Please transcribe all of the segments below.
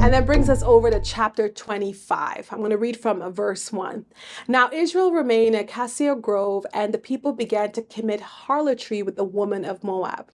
And that brings us over to chapter 25. I'm going to read from verse 1. Now Israel remained at Cassia Grove, and the people began to commit harlotry with the woman of Moab.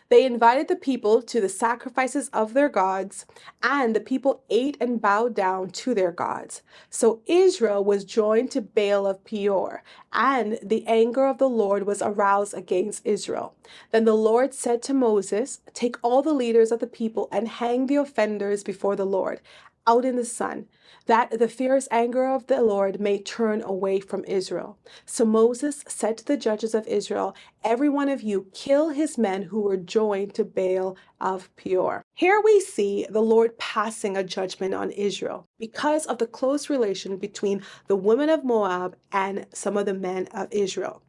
They invited the people to the sacrifices of their gods, and the people ate and bowed down to their gods. So Israel was joined to Baal of Peor, and the anger of the Lord was aroused against Israel. Then the Lord said to Moses, "Take all the leaders of the people and hang the offenders before the Lord out in the sun, that the fierce anger of the Lord may turn away from Israel." So Moses said to the judges of Israel, "Every one of you kill his men who were joined to Baal of Peor." Here we see the Lord passing a judgment on Israel because of the close relation between the women of Moab and some of the men of Israel.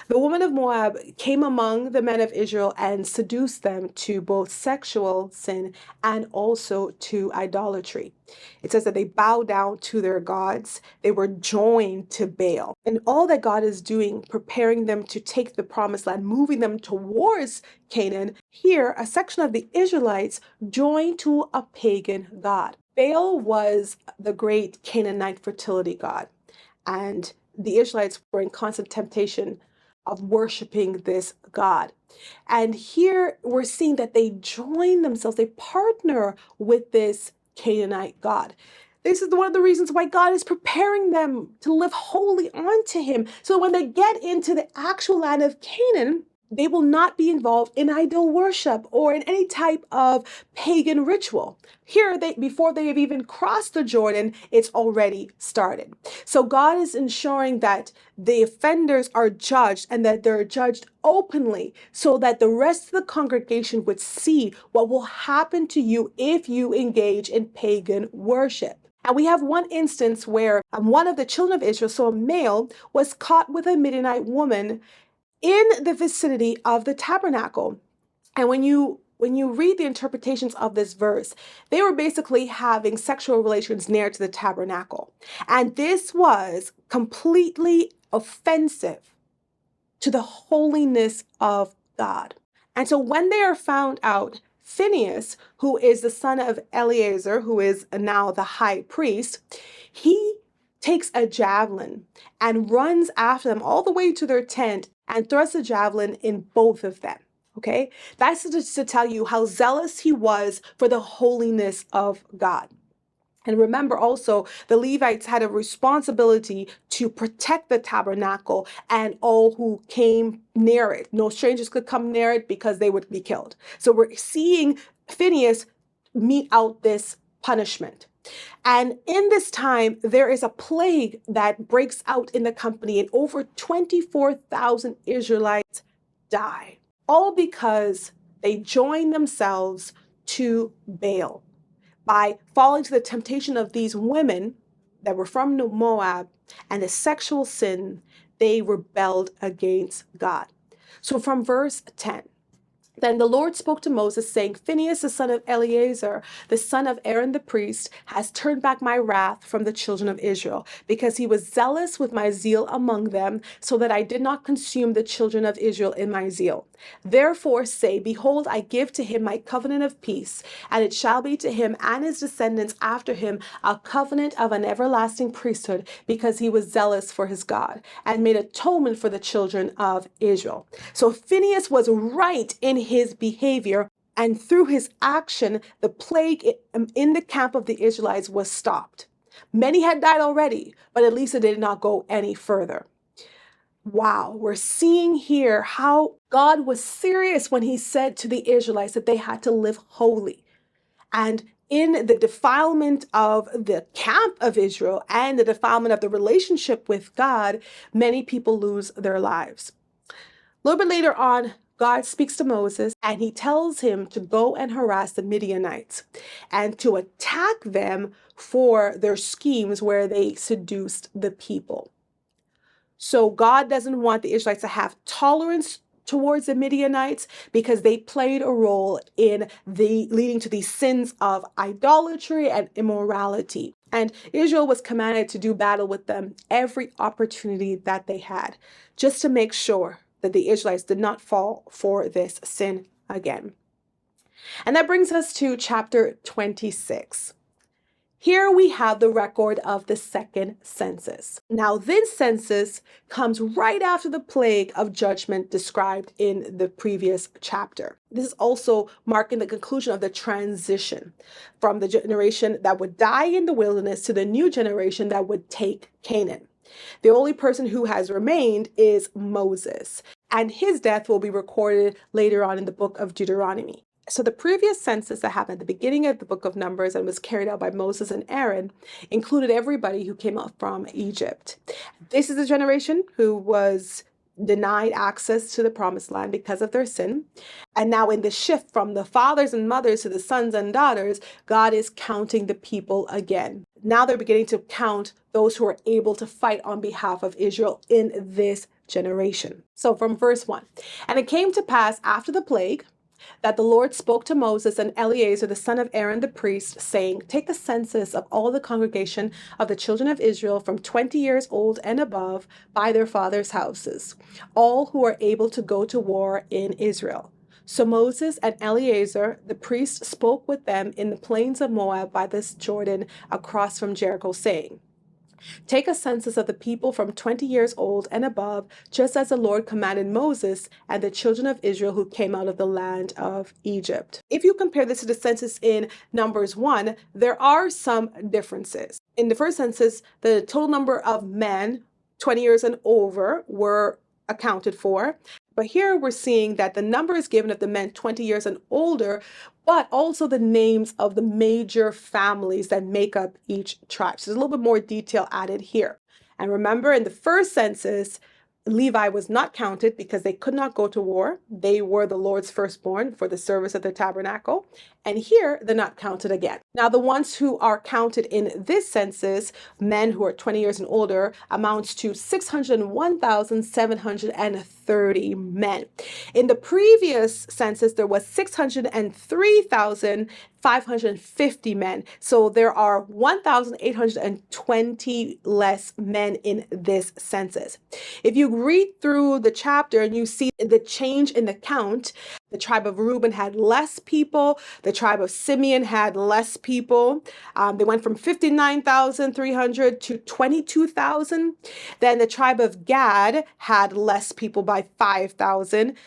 The woman of Moab came among the men of Israel and seduced them to both sexual sin and also to idolatry. It says that they bowed down to their gods. They were joined to Baal. And all that God is doing, preparing them to take the promised land, moving them towards Canaan, here a section of the Israelites joined to a pagan god. Baal was the great Canaanite fertility god, and the Israelites were in constant temptation of worshiping this God. And here we're seeing that they join themselves, they partner with this Canaanite God. This is one of the reasons why God is preparing them to live wholly unto Him. So when they get into the actual land of Canaan, they will not be involved in idol worship or in any type of pagan ritual. Here, before they have even crossed the Jordan, it's already started. So God is ensuring that the offenders are judged and that they're judged openly so that the rest of the congregation would see what will happen to you if you engage in pagan worship. And we have one instance where one of the children of Israel, so a male, was caught with a Midianite woman in the vicinity of the tabernacle. And when you read the interpretations of this verse, they were basically having sexual relations near to the tabernacle. And this was completely offensive to the holiness of God. And so when they are found out, Phinehas, who is the son of Eleazar, who is now the high priest, he takes a javelin and runs after them all the way to their tent and thrusts a javelin in both of them. Okay, that's just to tell you how zealous he was for the holiness of God. And remember also, the Levites had a responsibility to protect the tabernacle and all who came near it. No strangers could come near it because they would be killed. So we're seeing Phinehas mete out this punishment. And in this time, there is a plague that breaks out in the company, and over 24,000 Israelites die, all because they joined themselves to Baal. By falling to the temptation of these women that were from Moab and the sexual sin, they rebelled against God. So from verse 10, "Then the Lord spoke to Moses, saying, Phinehas, the son of Eleazar, the son of Aaron the priest, has turned back my wrath from the children of Israel, because he was zealous with my zeal among them, so that I did not consume the children of Israel in my zeal. Therefore say, Behold, I give to him my covenant of peace, and it shall be to him and his descendants after him a covenant of an everlasting priesthood, because he was zealous for his God, and made atonement for the children of Israel." So Phinehas was right in his behavior, and through his action, the plague in the camp of the Israelites was stopped. Many had died already, but at least it did not go any further. Wow, we're seeing here how God was serious when he said to the Israelites that they had to live holy. And in the defilement of the camp of Israel and the defilement of the relationship with God, many people lose their lives. A little bit later on, God speaks to Moses and he tells him to go and harass the Midianites and to attack them for their schemes where they seduced the people. So God doesn't want the Israelites to have tolerance towards the Midianites because they played a role in leading to these sins of idolatry and immorality. And Israel was commanded to do battle with them every opportunity that they had, just to make sure that the Israelites did not fall for this sin again. And that brings us to chapter 26. Here we have the record of the second census. Now, this census comes right after the plague of judgment described in the previous chapter. This is also marking the conclusion of the transition from the generation that would die in the wilderness to the new generation that would take Canaan. The only person who has remained is Moses, and his death will be recorded later on in the book of Deuteronomy. So the previous census that happened at the beginning of the book of Numbers and was carried out by Moses and Aaron included everybody who came out from Egypt. This is the generation who was denied access to the promised land because of their sin. And now in the shift from the fathers and mothers to the sons and daughters, God is counting the people again. Now they're beginning to count those who are able to fight on behalf of Israel in this generation. So from verse 1, and it came to pass after the plague that the Lord spoke to Moses and Eleazar, the son of Aaron the priest, saying, take a census of all the congregation of the children of Israel from 20 years old and above by their fathers' houses, all who are able to go to war in Israel. So Moses and Eleazar the priest spoke with them in the plains of Moab by this Jordan across from Jericho, saying, take a census of the people from 20 years old and above, just as the Lord commanded Moses and the children of Israel who came out of the land of Egypt. If you compare this to the census in Numbers 1, there are some differences. In the first census, the total number of men 20 years and over were accounted for. But here we're seeing that the number is given of the men 20 years and older, but also the names of the major families that make up each tribe. So there's a little bit more detail added here. And remember, in the first census, Levi was not counted because they could not go to war. They were the Lord's firstborn for the service of the tabernacle. And here, they're not counted again. Now, the ones who are counted in this census, men who are 20 years and older, amounts to 601,730 men. In the previous census, there was 603,550 men. So there are 1,820 less men in this census. If you read through the chapter and you see the change in the count, the tribe of Reuben had less people. The tribe of Simeon had less people. They went from 59,300 to 22,000. Then the tribe of Gad had less people by 5,000.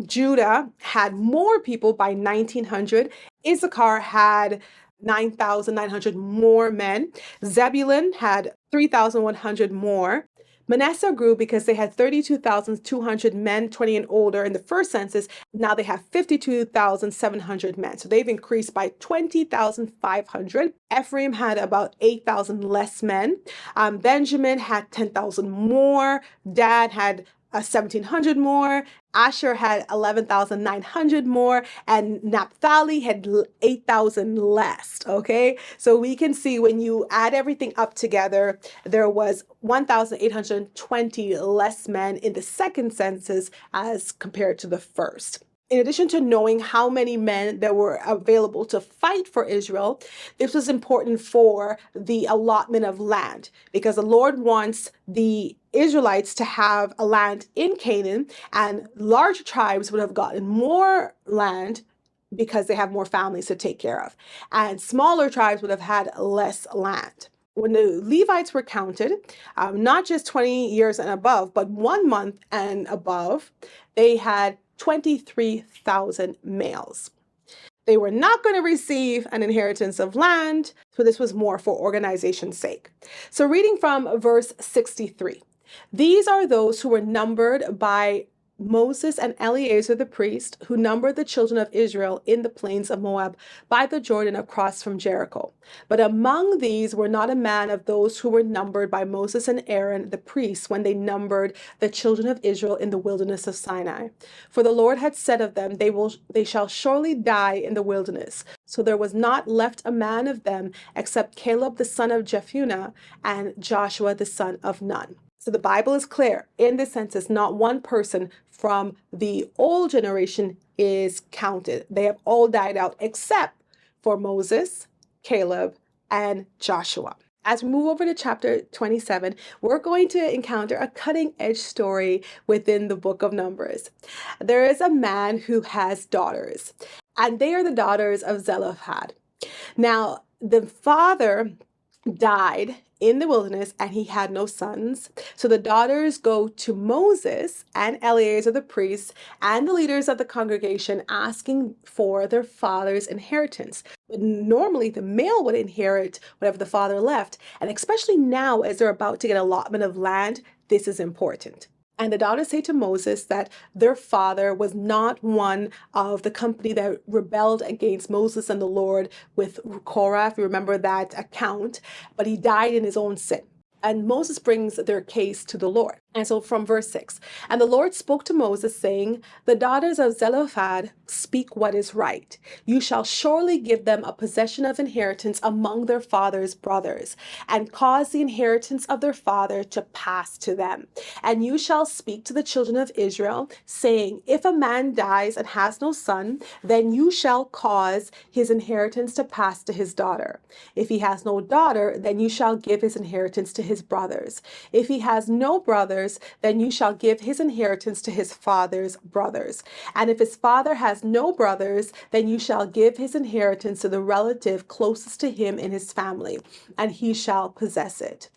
Judah had more people by 1,900. Issachar had 9,900 more men. Zebulun had 3,100 more. Manasseh grew because they had 32,200 men 20 and older in the first census. Now they have 52,700 men. So they've increased by 20,500. Ephraim had about 8,000 less men. Benjamin had 10,000 more. Dan had 1,700 more. Asher had 11,900 more, and Naphtali had 8,000 less. Okay, so we can see when you add everything up together, there was 1,820 less men in the second census as compared to the first. In addition to knowing how many men that were available to fight for Israel, this was important for the allotment of land, because the Lord wants the Israelites to have a land in Canaan, and large tribes would have gotten more land because they have more families to take care of, and smaller tribes would have had less land. When the Levites were counted, not just 20 years and above, but 1 month and above, they had 23,000 males. They were not going to receive an inheritance of land, so this was more for organization's sake. So reading from verse 63, these are those who were numbered by Moses and Eleazar the priest, who numbered the children of Israel in the plains of Moab by the Jordan across from Jericho. But among these were not a man of those who were numbered by Moses and Aaron the priests when they numbered the children of Israel in the wilderness of Sinai. For the Lord had said of them, they shall surely die in the wilderness. So there was not left a man of them except Caleb the son of Jephunneh and Joshua the son of Nun. So the Bible is clear. In this census, not one person from the old generation is counted. They have all died out except for Moses, Caleb, and Joshua. As we move over to chapter 27, we're going to encounter a cutting-edge story within the book of Numbers. There is a man who has daughters, and they are the daughters of Zelophehad. Now, the father died in the wilderness and he had no sons. So the daughters go to Moses and Eleazar the priest and the leaders of the congregation asking for their father's inheritance. But normally the male would inherit whatever the father left. And especially now, as they're about to get allotment of land, this is important. And the daughters say to Moses that their father was not one of the company that rebelled against Moses and the Lord with Korah, if you remember that account, but he died in his own sin. And Moses brings their case to the Lord. And so from verse 6, and the Lord spoke to Moses, saying, the daughters of Zelophehad speak what is right. You shall surely give them a possession of inheritance among their father's brothers, and cause the inheritance of their father to pass to them. And you shall speak to the children of Israel, saying, if a man dies and has no son, then you shall cause his inheritance to pass to his daughter. If he has no daughter, then you shall give his inheritance to his brothers. If he has no brothers, then you shall give his inheritance to his father's brothers. And if his father has no brothers, then you shall give his inheritance to the relative closest to him in his family, and he shall possess it.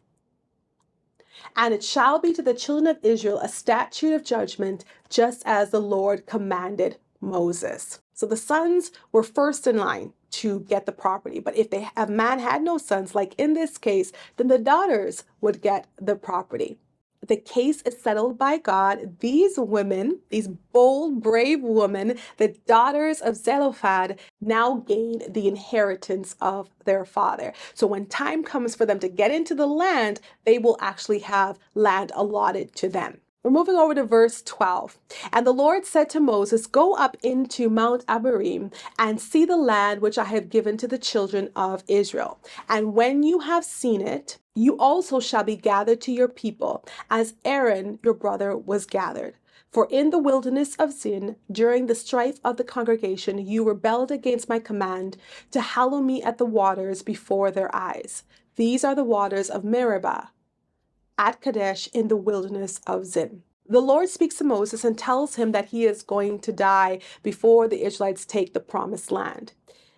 And it shall be to the children of Israel a statute of judgment, just as the Lord commanded Moses. So the sons were first in line to get the property. But if a man had no sons, like in this case, then the daughters would get the property. The case is settled by God. These women, these bold, brave women, the daughters of Zelophehad, now gain the inheritance of their father. So when time comes for them to get into the land, they will actually have land allotted to them. We're moving over to verse 12. And the Lord said to Moses, go up into Mount Abarim and see the land which I have given to the children of Israel. And when you have seen it, you also shall be gathered to your people, as Aaron your brother was gathered. For in the wilderness of Zin, during the strife of the congregation, you rebelled against my command to hallow me at the waters before their eyes. These are the waters of Meribah, at Kadesh in the wilderness of Zin. The Lord speaks to Moses and tells him that he is going to die before the Israelites take the promised land.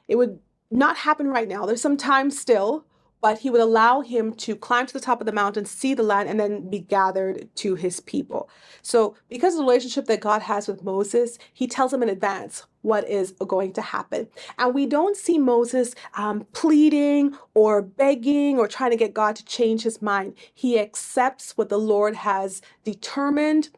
It would not happen right now. There's some time still, but he would allow him to climb to the top of the mountain, see the land, and then be gathered to his people. So because of the relationship that God has with Moses, he tells him in advance what is going to happen. And we don't see Moses pleading or begging or trying to get God to change his mind. He accepts what the Lord has determined.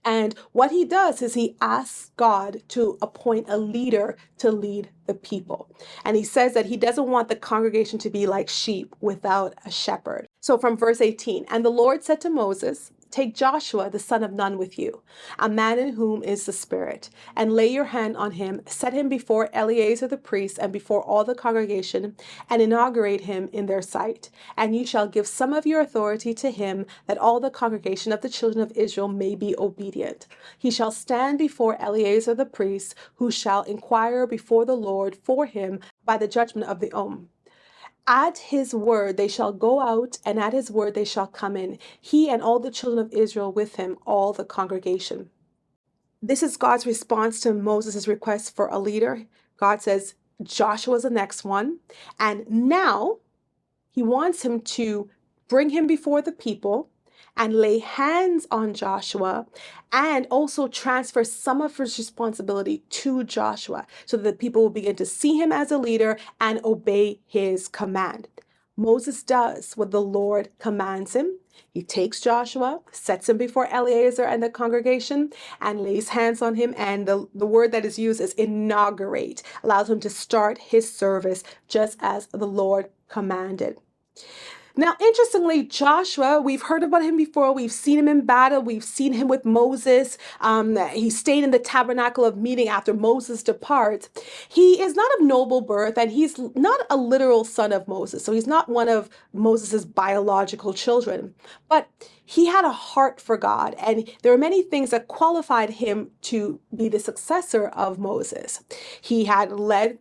And what he does is he asks God to appoint a leader to lead the people. And he says that he doesn't want the congregation to be like sheep without a shepherd. So from verse 18, and the Lord said to Moses, take Joshua, the son of Nun, with you, a man in whom is the Spirit, and lay your hand on him, set him before Eleazar the priest and before all the congregation, and inaugurate him in their sight. And you shall give some of your authority to him, that all the congregation of the children of Israel may be obedient. He shall stand before Eleazar the priest, who shall inquire before the Lord for him by the judgment of the At his word they shall go out, and at his word they shall come in, he and all the children of Israel with him, all the congregation. This is God's response to Moses' request for a leader. God says Joshua's the next one. And now he wants him to bring him before the people and lay hands on Joshua, and also transfer some of his responsibility to Joshua so that the people will begin to see him as a leader and obey his command. Moses does what the Lord commands him. He takes Joshua, sets him before Eleazar and the congregation, and lays hands on him. And the word that is used is inaugurate, allows him to start his service just as the Lord commanded. Now, interestingly, Joshua, we've heard about him before. We've seen him in battle. We've seen him with Moses. He stayed in the tabernacle of meeting after Moses departs. He is not of noble birth, and he's not a literal son of Moses. So he's not one of Moses's biological children. But he had a heart for God, and there are many things that qualified him to be the successor of Moses. He had led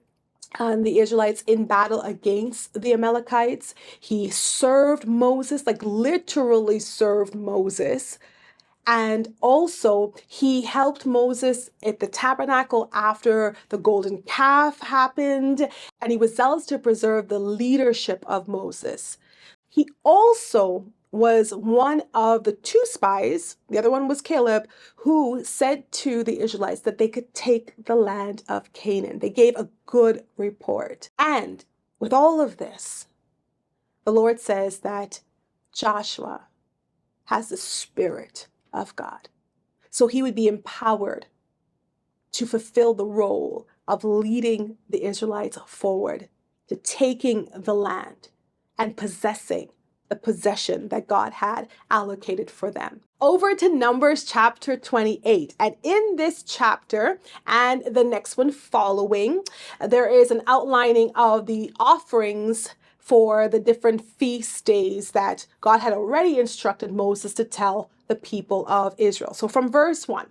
the Israelites in battle against the Amalekites. He served Moses, like literally served Moses. And also, he helped Moses at the tabernacle after the golden calf happened, and he was zealous to preserve the leadership of Moses. He also was one of the two spies, the other one was Caleb, who said to the Israelites that they could take the land of Canaan. They gave a good report. And with all of this, the Lord says that Joshua has the Spirit of God. So he would be empowered to fulfill the role of leading the Israelites forward to taking the land and possessing the possession that God had allocated for them. Over to Numbers chapter 28. And in this chapter and the next one following, there is an outlining of the offerings for the different feast days that God had already instructed Moses to tell the people of Israel. So from verse 1.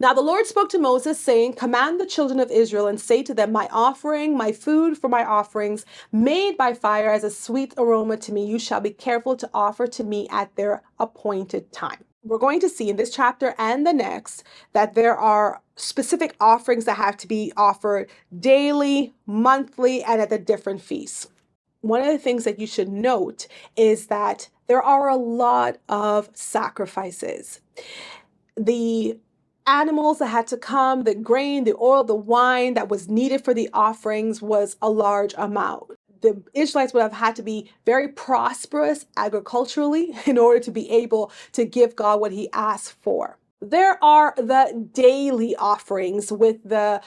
Now the Lord spoke to Moses, saying, command the children of Israel and say to them, my offering, my food for my offerings, made by fire as a sweet aroma to me, you shall be careful to offer to me at their appointed time. We're going to see in this chapter and the next that there are specific offerings that have to be offered daily, monthly, and at the different feasts. One of the things that you should note is that there are a lot of sacrifices. The animals that had to come, the grain, the oil, the wine that was needed for the offerings was a large amount. The Israelites would have had to be very prosperous agriculturally in order to be able to give God what he asked for. There are the daily offerings with the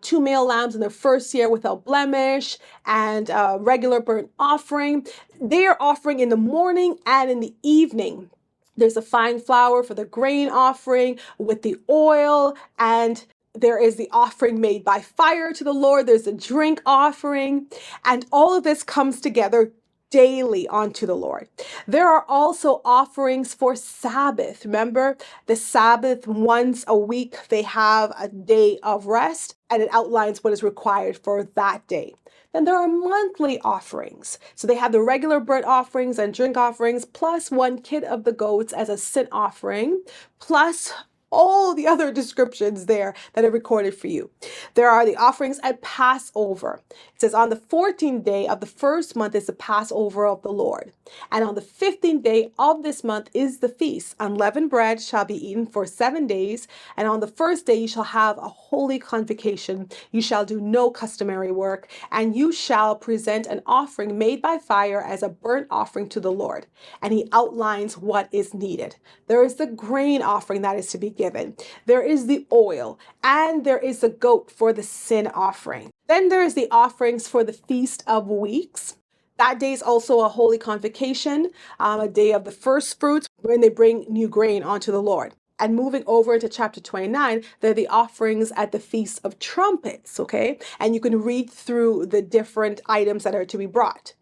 2 male lambs in the first year without blemish and regular burnt offering. They are offering in the morning and in the evening. There's a fine flour for the grain offering with the oil, and there is the offering made by fire to the Lord. There's a drink offering, and all of this comes together daily onto the Lord. There are also offerings for Sabbath. Remember, the Sabbath, once a week, they have a day of rest, and it outlines what is required for that day. Then there are monthly offerings. So they have the regular burnt offerings and drink offerings, plus 1 kid of the goats as a sin offering, plus all the other descriptions there that are recorded for you. There are the offerings at Passover. It says on the 14th day of the first month is the Passover of the Lord. And on the 15th day of this month is the feast. Unleavened bread shall be eaten for 7 days. And on the first day you shall have a holy convocation. You shall do no customary work. And you shall present an offering made by fire as a burnt offering to the Lord. And he outlines what is needed. There is the grain offering that is to be given. There is the oil, and there is the goat for the sin offering. Then there is the offerings for the Feast of Weeks. That day is also a holy convocation, a day of the first fruits when they bring new grain onto the Lord. And moving over into chapter 29, they're the offerings at the Feast of Trumpets, okay? And you can read through the different items that are to be brought.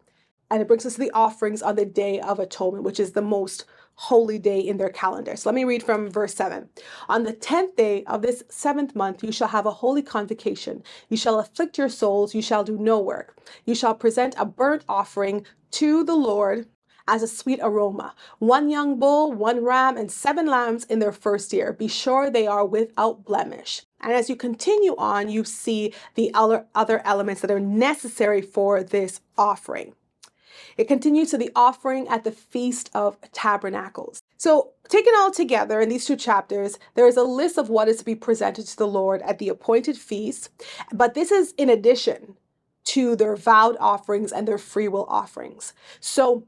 And it brings us to the offerings on the Day of Atonement, which is the most holy day in their calendar. So let me read from verse 7. On the 10th day of this 7th month, you shall have a holy convocation. You shall afflict your souls. You shall do no work. You shall present a burnt offering to the Lord as a sweet aroma. 1 young bull, 1 ram, and 7 lambs in their first year. Be sure they are without blemish. And as you continue on, you see the other elements that are necessary for this offering. It continues to the offering at the Feast of Tabernacles. So taken all together in these 2 chapters, there is a list of what is to be presented to the Lord at the appointed feast. But this is in addition to their vowed offerings and their free will offerings. So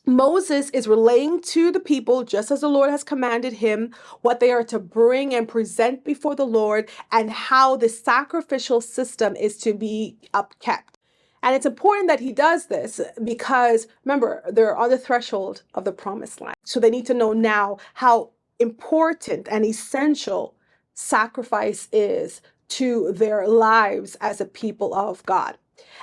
Moses is relaying to the people, just as the Lord has commanded him, what they are to bring and present before the Lord and how the sacrificial system is to be upkept. And it's important that he does this because, remember, they're on the threshold of the promised land. So they need to know now how important and essential sacrifice is to their lives as a people of God.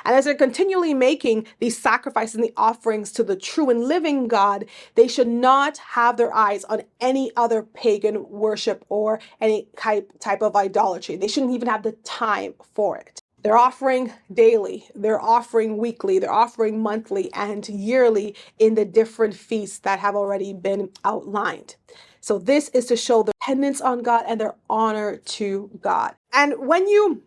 And as they're continually making these sacrifices and the offerings to the true and living God, they should not have their eyes on any other pagan worship or any type of idolatry. They shouldn't even have the time for it. They're offering daily, they're offering weekly, they're offering monthly and yearly in the different feasts that have already been outlined. So this is to show their dependence on God and their honor to God. And when you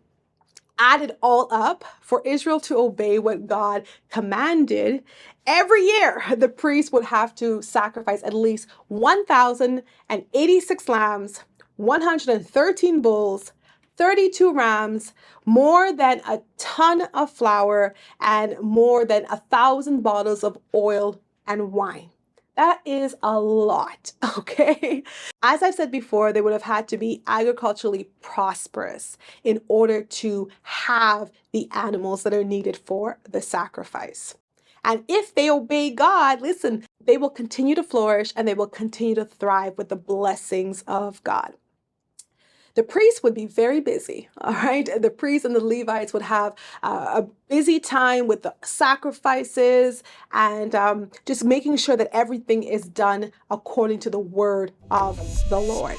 add it all up, for Israel to obey what God commanded, every year the priest would have to sacrifice at least 1,086 lambs, 113 bulls, 32 rams, more than a ton of flour, and more than 1,000 bottles of oil and wine. That is a lot, okay? As I've said before, they would have had to be agriculturally prosperous in order to have the animals that are needed for the sacrifice. And if they obey God, listen, they will continue to flourish and they will continue to thrive with the blessings of God. The priests would be very busy, all right? The priests and the Levites would have a busy time with the sacrifices and just making sure that everything is done according to the word of the Lord.